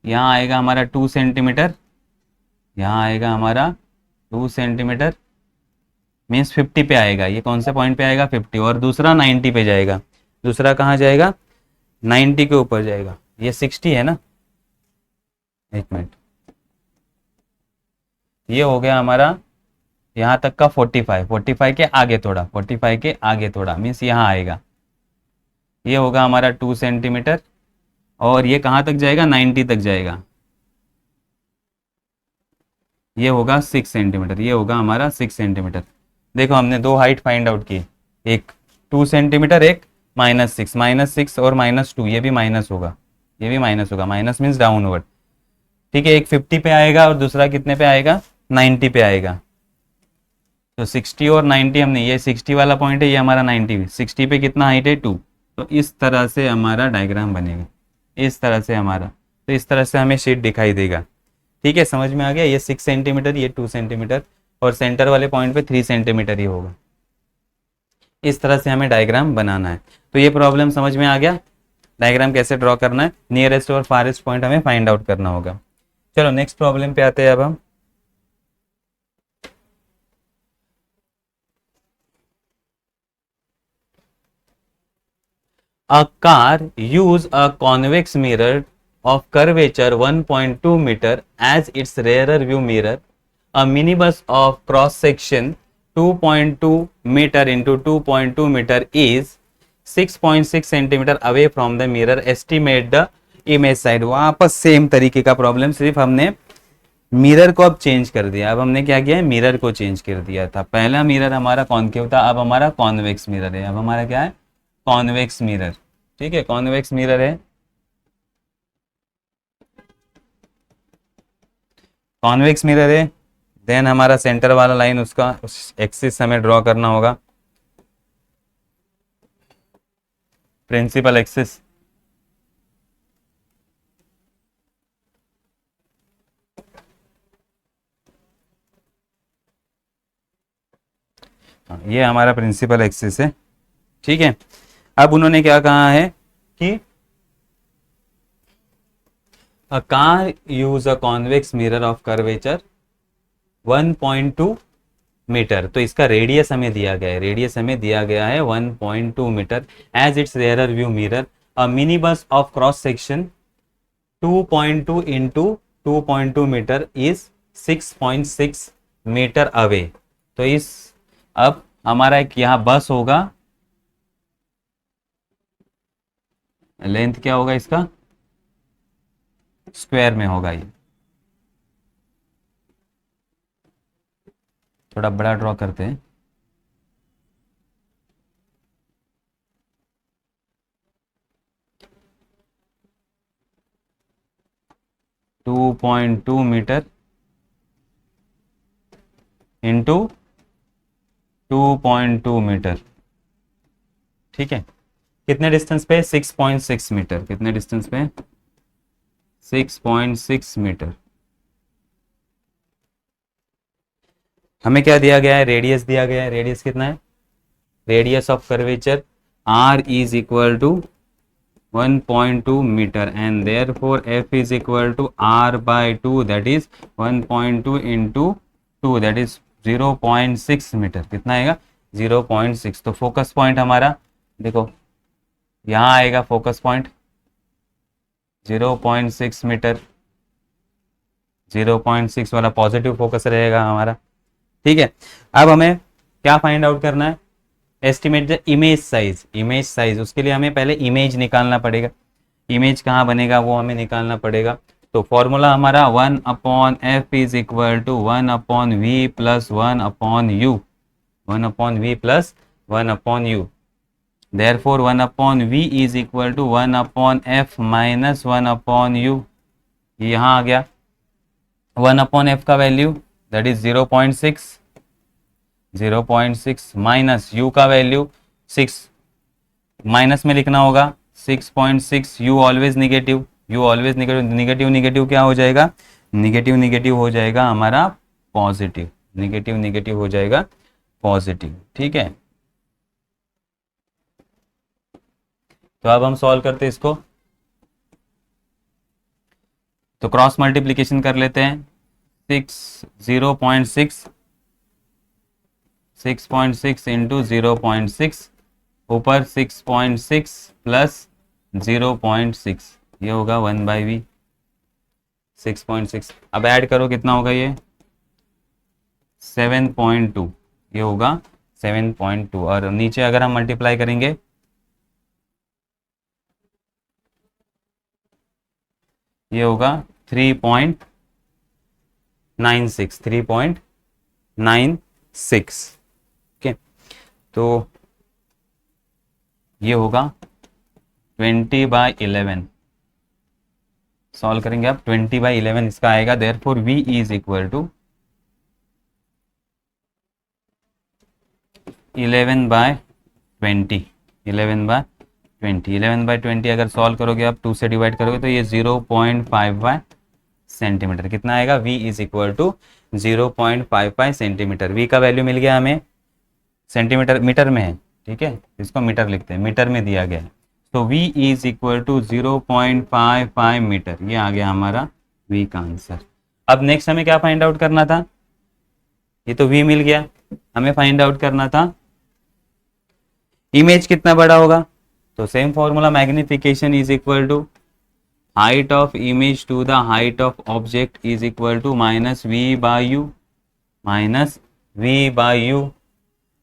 यहाँ आएगा हमारा 2 सेंटीमीटर, यहाँ आएगा हमारा 2 सेंटीमीटर मीन्स 50 पे आएगा। ये कौन से पॉइंट पे आएगा 50, और दूसरा 90 पे जाएगा। दूसरा कहाँ जाएगा 90 के ऊपर जाएगा। ये 60 है ना, एक मिनट, ये हो गया हमारा यहाँ तक का 45, 45 के आगे थोड़ा, 45 के आगे थोड़ा मीन्स यहाँ आएगा। ये होगा हमारा 2 सेंटीमीटर, और ये कहाँ तक जाएगा 90 तक जाएगा। ये होगा 6 सेंटीमीटर, ये होगा हमारा 6 सेंटीमीटर। देखो हमने दो हाइट फाइंड आउट की, एक 2 सेंटीमीटर, एक -6। -6 और -2 ये भी माइनस होगा, ये भी माइनस होगा, माइनस मीन्स डाउनवर्ड। ठीक है, एक 50 पे आएगा और दूसरा कितने पे आएगा 90 पे आएगा। तो 60 और 90 हमने, ये 60 वाला पॉइंट है, ये हमारा 90, 60 पे कितना हाइट है 2। तो इस तरह से हमारा डायग्राम बनेगा, इस तरह से हमारा, तो इस तरह से हमें शीट दिखाई देगा। ठीक है, समझ में आ गया। ये 6 सेंटीमीटर, ये 2 सेंटीमीटर, और सेंटर वाले पॉइंट पे 3 सेंटीमीटर ही होगा। इस तरह से हमें डायग्राम बनाना है। तो ये प्रॉब्लम समझ में आ गया, डायग्राम कैसे ड्रॉ करना है, नियरेस्ट और फारेस्ट पॉइंट हमें फाइंड आउट करना होगा। चलो नेक्स्ट प्रॉब्लम पे आते हैं अब हम। A car use a convex mirror of curvature 1.2 meter as its rear view mirror. A minibus of cross section 2.2 meter into 2.2 meter is 6.6 centimeter away from the mirror. Estimate the image side. वापस same तरीके का problem, सिर्फ हमने mirror को अब change कर दिया। अब हमने क्या किया है, मिरर को चेंज कर दिया था। पहला मिरर हमारा कॉन्केव था, अब हमारा कॉन्वेक्स मिरर है। अब हमारा क्या है, कॉन्वेक्स मिरर। ठीक है, कॉन्वेक्स मिरर है, कॉन्वेक्स मिरर है। देन हमारा सेंटर वाला लाइन, उसका एक्सिस हमें ड्रॉ करना होगा, प्रिंसिपल एक्सिस। ये हमारा प्रिंसिपल एक्सिस है। ठीक है, अब उन्होंने क्या कहा है कि a car use a convex mirror of curvature 1.2 metre. तो इसका रेडियस हमें दिया गया है, रेडियस हमें दिया गया है 1.2 metre as it's rear view mirror. A mini bus of cross section 2.2 into 2.2 metre is 6.6 metre away. तो इस, अब हमारा एक यहाँ बस होगा, लेंथ क्या होगा इसका, स्क्वायर में होगा। ये थोड़ा बड़ा ड्रॉ करते हैं। To 2.2 metre into 2.2 metre. ठीक है, कितने डिस्टेंस पे, 6.6 मीटर। कितने डिस्टेंस पे, 6.6 मीटर। हमें क्या दिया गया है, रेडियस दिया गया है। रेडियस कितना है, radius of curvature r is equal to 1.2 metre and therefore F is equal to R by 2 that is 1.2 into 2 that is 0.6 metre. कितना आएगा? 0.6। तो फोकस पॉइंट हमारा देखो यहाँ आएगा, फोकस पॉइंट 0.6 मीटर, 0.6 वाला पॉजिटिव फोकस रहेगा हमारा। ठीक है, अब हमें क्या फाइंड आउट करना है? Estimate the image size. Image size, उसके लिए हमें पहले इमेज निकालना पड़ेगा। इमेज कहाँ बनेगा वो हमें निकालना पड़ेगा। तो फॉर्मूला हमारा 1/f is equal to 1/v plus 1/u, 1/v plus 1/u। therefore 1/v is equal to 1/f minus 1/u। ये यहाँ आ गया 1/f का value that is 0.6, 0.6 minus u का वैल्यू 6, माइनस में लिखना होगा 6.6। u always negative, u always negative, negative negative क्या हो जाएगा? निगेटिव निगेटिव हो जाएगा हमारा पॉजिटिव, निगेटिव निगेटिव हो जाएगा पॉजिटिव। ठीक है, तो अब हम सॉल्व करते हैं इसको। तो क्रॉस मल्टीप्लीकेशन कर लेते हैं। 6.6 इंटू 0.6 ऊपर 6.6 प्लस 0.6, ये होगा 1/v 6.6। अब ऐड करो कितना होगा ये 7.2, ये होगा 7.2 और नीचे अगर हम मल्टीप्लाई करेंगे ये होगा 3.96, 3.96। ओके, तो ये होगा 20/11। सॉल्व करेंगे अब 20/11 इसका आएगा। Therefore v is equal to 11/20, 11/20 अगर सॉल्व करोगे आप 2 से डिवाइड करोगे तो ये 0.55 सेंटीमीटर। कितना आएगा? v is equal to 0.55 centimetre. v का वैल्यू मिल गया हमें, सेंटीमीटर मीटर में है। ठीक है, इसको मीटर लिखते हैं, मीटर में दिया गया है। तो v is equal to 0.55 metre, ये आ गया हमारा v का आंसर। अब नेक्स्ट हमें क्या फाइंड आउट करना था? ये तो v मिल गया, हमें फाइंड आउट करना था इमेज कितना बड़ा होगा। तो same formula, magnification is equal to height of image to the height of object is equal to minus v by you, minus v by u.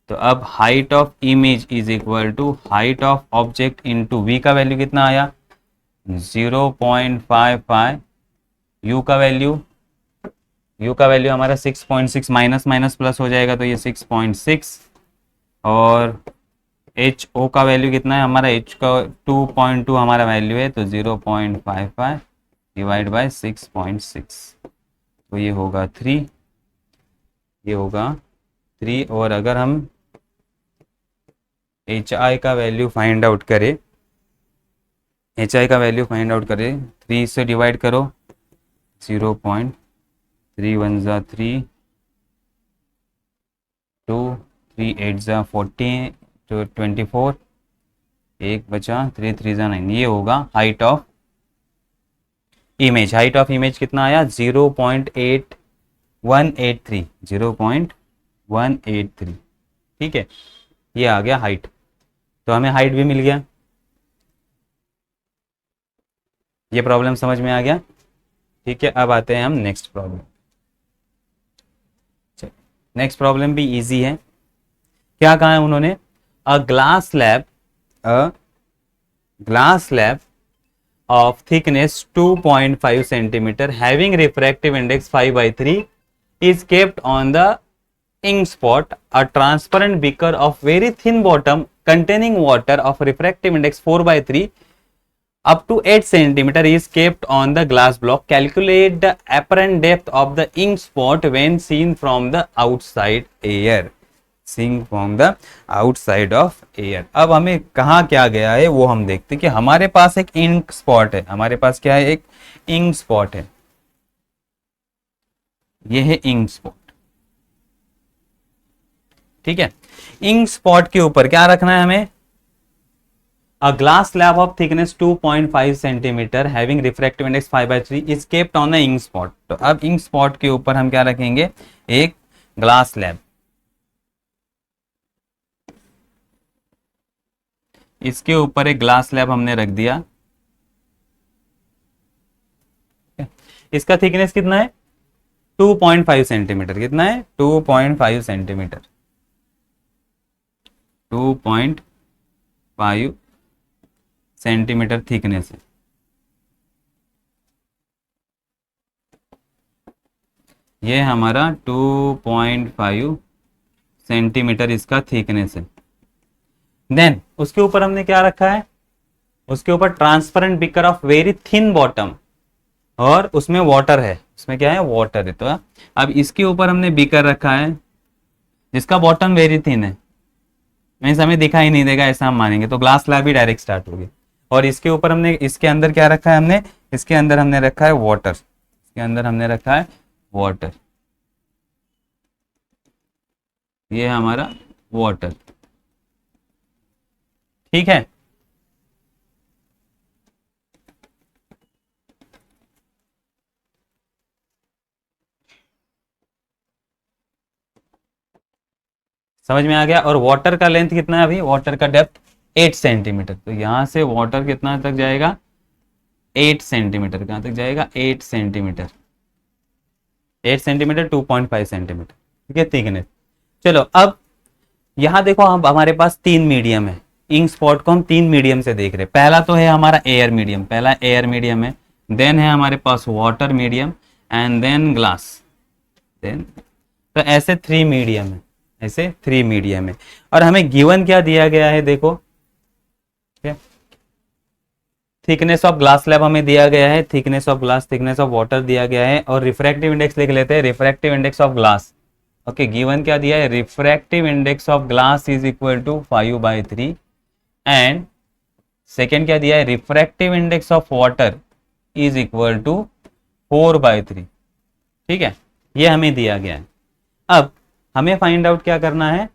तो अब height of image is equal to height of object into v का value कितना आया 0.55, you का value हमारा 6.6, minus minus plus हो जाएगा तो ये 6.6 और एच ओ का वैल्यू कितना है हमारा, एच का 2.2 हमारा वैल्यू है तो 0.55 डिवाइड बाय 6.6 तो ये होगा 3, ये होगा 3। और अगर हम एच आई का वैल्यू फाइंड आउट करें, एच आई का वैल्यू फाइंड आउट करें 3 से डिवाइड करो 0.3 × 3, 2 3 8 14 तो 24, एक बचा 3 3 9, ये होगा height of image. Height of image कितना आया 0.183, 0.183। ठीक है, ये आ गया हाइट। तो हमें हाइट भी मिल गया। ये प्रॉब्लम समझ में आ गया। ठीक है, अब आते हैं हम नेक्स्ट प्रॉब्लम। नेक्स्ट प्रॉब्लम भी इजी है। क्या कहा है उन्होंने? A glass slab of thickness 2.5 centimeter having refractive index 5/3 is kept on the ink spot. A transparent beaker of very thin bottom containing water of refractive index 4/3 up to 8 centimeter is kept on the glass block. Calculate the apparent depth of the ink spot when seen from the outside air. Seeing from the outside of air. अब हमें कहाँ क्या गया है वो हम देखते हैं कि हमारे पास एक इंक स्पॉट है, हमारे पास क्या है, एक इंक स्पॉट है, ये है इंक स्पॉट। ठीक है, इंक स्पॉट के ऊपर क्या रखना है हमें, A glass slab of thickness 2.5 centimetre having refractive index 5/3 is kept on the ink spot. तो अब इंक स्पॉट के ऊपर हम क्या रखेंगे, एक ग्लास स्लैब। इसके ऊपर एक ग्लास स्लैब हमने रख दिया। इसका थिकनेस कितना है, 2.5 सेंटीमीटर। कितना है, 2.5 सेंटीमीटर। 2.5 सेंटीमीटर थिकनेस है। ये हमारा 2.5 सेंटीमीटर इसका थिकनेस है। देन उसके ऊपर हमने क्या रखा है, उसके ऊपर transparent beaker of very thin bottom, और उसमें वाटर है। उसमें क्या है, वाटर है। तो अब इसके ऊपर हमने बीकर रखा है जिसका बॉटम वेरी थिन है, मीन्स हमें दिखाई नहीं देगा ऐसा हम मानेंगे, तो ग्लास स्लैब भी डायरेक्ट स्टार्ट होगी। और इसके ऊपर हमने, इसके अंदर क्या रखा है हमने, इसके अंदर हमने रखा है वाटर। इसके अंदर हमने रखा है वाटर। ये हमारा वाटर, ठीक है। समझ में आ गया। और वाटर का लेंथ कितना है, अभी वाटर का डेप्थ 8 सेंटीमीटर। तो यहां से वाटर कितना तक जाएगा, 8 सेंटीमीटर। कहां तक जाएगा, 8 सेंटीमीटर। 8 सेंटीमीटर 2.5 सेंटीमीटर, ठीक है, थिकनेस। चलो अब यहां देखो, हम हमारे पास 3 मीडियम है। इंक स्पॉट को हम 3 मीडियम से देख रहे हैं। पहला तो है हमारा एयर मीडियम, पहला एयर मीडियम है। देन है हमारे पास water medium, and then glass. Then तो ऐसे 3 मीडियम है, ऐसे 3 मीडियम है। और हमें गिवन क्या दिया गया है, देखो थिकनेस ऑफ ग्लास स्लैब हमें दिया गया है, thickness of glass, thickness of water दिया गया है, और रिफ्रैक्टिव इंडेक्स लिख लेते हैं, refractive index of glass. Okay, given क्या दिया है, refractive index of glass is equal to 5/3, and second क्या दिया है, refractive index of water is equal to 4/3। ठीक है, ये हमें दिया गया है। अब हमें फाइंड आउट क्या करना है,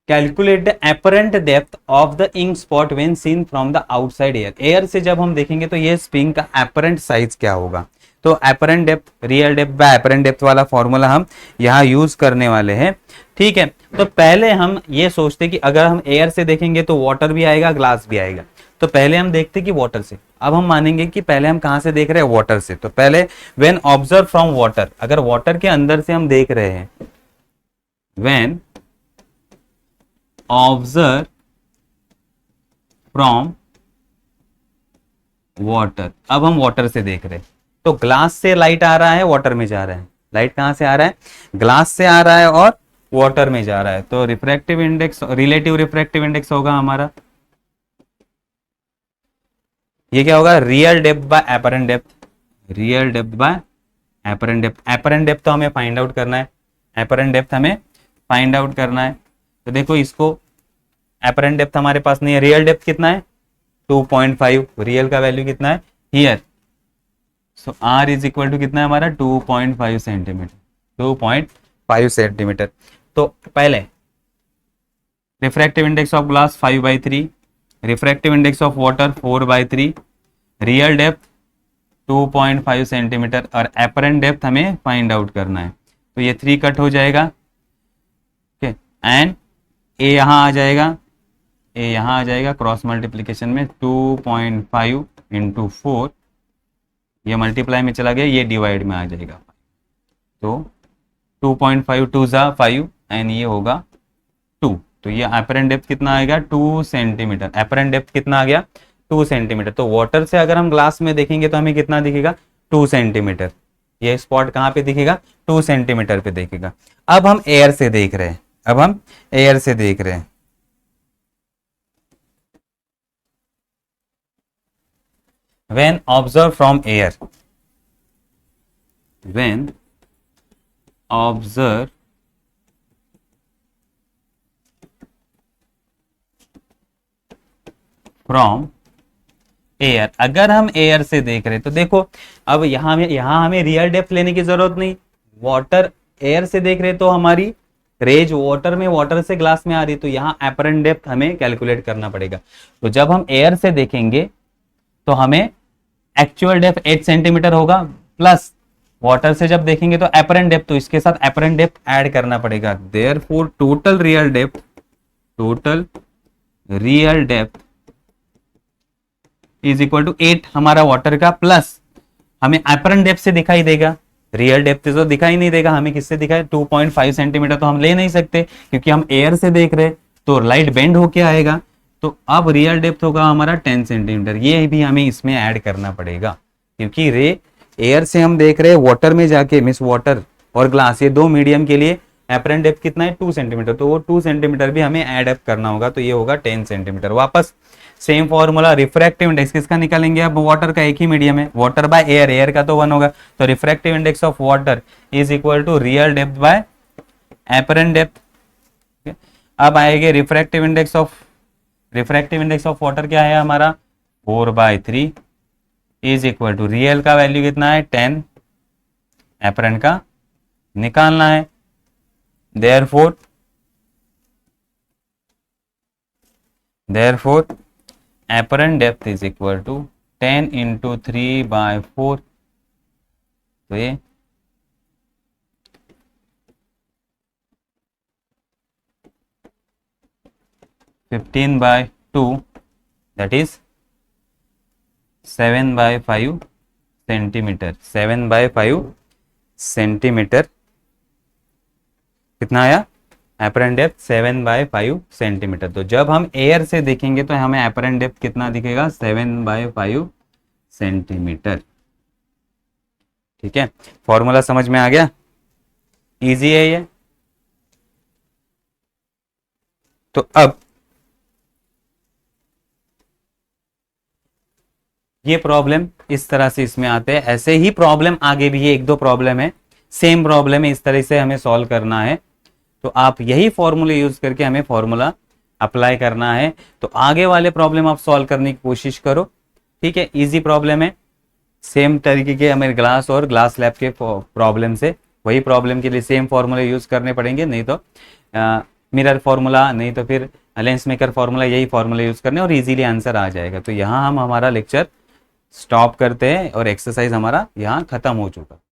calculate the apparent depth of the ink spot when seen from the outside air. Air से जब हम देखेंगे तो ये स्प्रिंग का एपरेंट साइज क्या होगा। तो apparent depth, real depth by apparent depth वाला फॉर्मूला हम यहाँ यूज करने वाले हैं। ठीक है, तो पहले हम ये सोचते कि अगर हम एयर से देखेंगे तो वाटर भी आएगा, ग्लास भी आएगा। तो पहले हम देखते कि वाटर से, अब हम मानेंगे कि पहले हम कहां से देख रहे हैं, वाटर से। तो पहले व्हेन ऑब्जर्व फ्रॉम वाटर, अगर वाटर के अंदर से हम देख रहे हैं, व्हेन ऑब्जर्व फ्रॉम वाटर, अब हम वाटर से देख रहे हैं, तो ग्लास से लाइट आ रहा है, वाटर में जा रहा है। लाइट कहां से आ रहा है, ग्लास से आ रहा है और वाटर में जा रहा है। तो refractive index, relative refractive index होगा हमारा, ये क्या होगा, real depth by apparent depth. Real depth by apparent depth. Apparent depth तो हमें फाइंड आउट करना है, एपरेंट डेप्थ हमें फाइंड आउट करना है। तो देखो, इसको एपरेंट डेप्थ हमारे पास नहीं है, रियल डेप्थ कितना है 2.5, रियल का वैल्यू कितना है here. So r is equal to कितना है हमारा 2.5 सेंटीमीटर, 2.5 सेंटीमीटर। तो पहले refractive index of glass 5/3, refractive index of water 4/3, real depth 2.5 centimetre, और एपरेंट डेप्थ हमें फाइंड आउट करना है। तो ये 3 कट हो जाएगा, ओके, एंड ए यहाँ आ जाएगा, ए यहाँ आ जाएगा, क्रॉस मल्टीप्लीकेशन में 2.5 इंटू 4, ये मल्टीप्लाई में चला गया, ये डिवाइड में आ जाएगा। तो 2.5 2 जा 5, एंड ये होगा 2। तो ये एपरेंट डेप्थ कितना आएगा 2 सेंटीमीटर। एपरेंट डेप्थ कितना आ गया 2 सेंटीमीटर। तो वाटर से अगर हम ग्लास में देखेंगे तो हमें कितना दिखेगा 2 सेंटीमीटर। ये स्पॉट कहाँ पे दिखेगा 2 सेंटीमीटर पे दिखेगा। अब हम एयर से देख रहे हैं, अब हम एयर से देख रहे हैं। When observed from air, when observed from air, अगर हम एयर से देख रहे हैं तो देखो, अब यहां हमें रियल डेप्थ लेने की जरूरत नहीं, वाटर एयर से देख रहे तो हमारी रेज वाटर में, वाटर से ग्लास में आ रही है, तो यहाँ एपरेंट डेप्थ हमें कैलकुलेट करना पड़ेगा। तो जब हम एयर से देखेंगे तो हमें एक्चुअल डेप्थ 8 सेंटीमीटर होगा, प्लस वाटर से जब देखेंगे तो एपरेंट डेप्थ, तो इसके साथ एपरेंट डेप्थ ऐड करना पड़ेगा। Therefore total real depth is equal to 8 हमारा वाटर का, प्लस हमें एपरेंट डेप्थ से दिखाई देगा, रियल डेप्थ तो दिखाई नहीं देगा, हमें किससे दिखाई, 2.5 सेंटीमीटर तो हम ले नहीं सकते क्योंकि हम एयर से देख रहे, तो लाइट बेंड होके आएगा। तो अब रियल डेप्थ होगा हमारा 10 सेंटीमीटर, ये भी हमें इसमें ऐड करना पड़ेगा क्योंकि एयर से हम देख रहे हैं, वाटर में जाके मिस वाटर और ग्लास, ये दो मीडियम के लिए एपरेंट डेप्थ कितना है 2 सेंटीमीटर, तो वो 2 सेंटीमीटर भी हमें ऐड अप करना होगा, तो ये होगा 10 सेंटीमीटर। वापस सेम फॉर्मूला, रिफ्रैक्टिव इंडेक्स किसका निकालेंगे, अब वाटर का एक ही मीडियम है, वाटर बाय एयर, एयर का तो 1 होगा, तो refractive index of water is equal to real depth by apparent depth. अब आएंगे रिफ्रैक्टिव इंडेक्स ऑफ वाटर क्या है हमारा 4/3 इज इक्वल टू रियल का वैल्यू कितना है 10, एपरेंट का निकालना है। Therefore apparent depth is equal to 10 into 3/4, तो ये 15/2 that is 7/5 सेंटीमीटर, 7/5 सेंटीमीटर कितना आया एपरेंट डेप्थ 7/5 सेंटीमीटर। तो जब हम एयर से देखेंगे तो हमें एपरेंट डेप्थ कितना दिखेगा 7/5 सेंटीमीटर। ठीक है, फॉर्मूला समझ में आ गया, इजी है ये। तो अब ये प्रॉब्लम इस तरह से इसमें आते हैं, ऐसे ही प्रॉब्लम आगे भी है, 1-2 प्रॉब्लम है, सेम प्रॉब्लम है, इस तरह से हमें सॉल्व करना है। तो आप यही फॉर्मूला यूज करके हमें फॉर्मूला अप्लाई करना है। तो आगे वाले प्रॉब्लम आप सॉल्व करने की कोशिश करो, ठीक है, इजी प्रॉब्लम है, सेम तरीके के हमें ग्लास और ग्लास लैब के प्रॉब्लम से, वही प्रॉब्लम के लिए सेम फॉर्मूला यूज करने पड़ेंगे, नहीं तो मिरर फॉर्मूला, नहीं तो फिर लेंस मेकर फॉर्मूला, यही फॉर्मूला यूज करने और इजीली आंसर आ जाएगा। तो यहाँ हम हमारा लेक्चर स्टॉप करते हैं और एक्सरसाइज हमारा यहाँ खत्म हो चुका।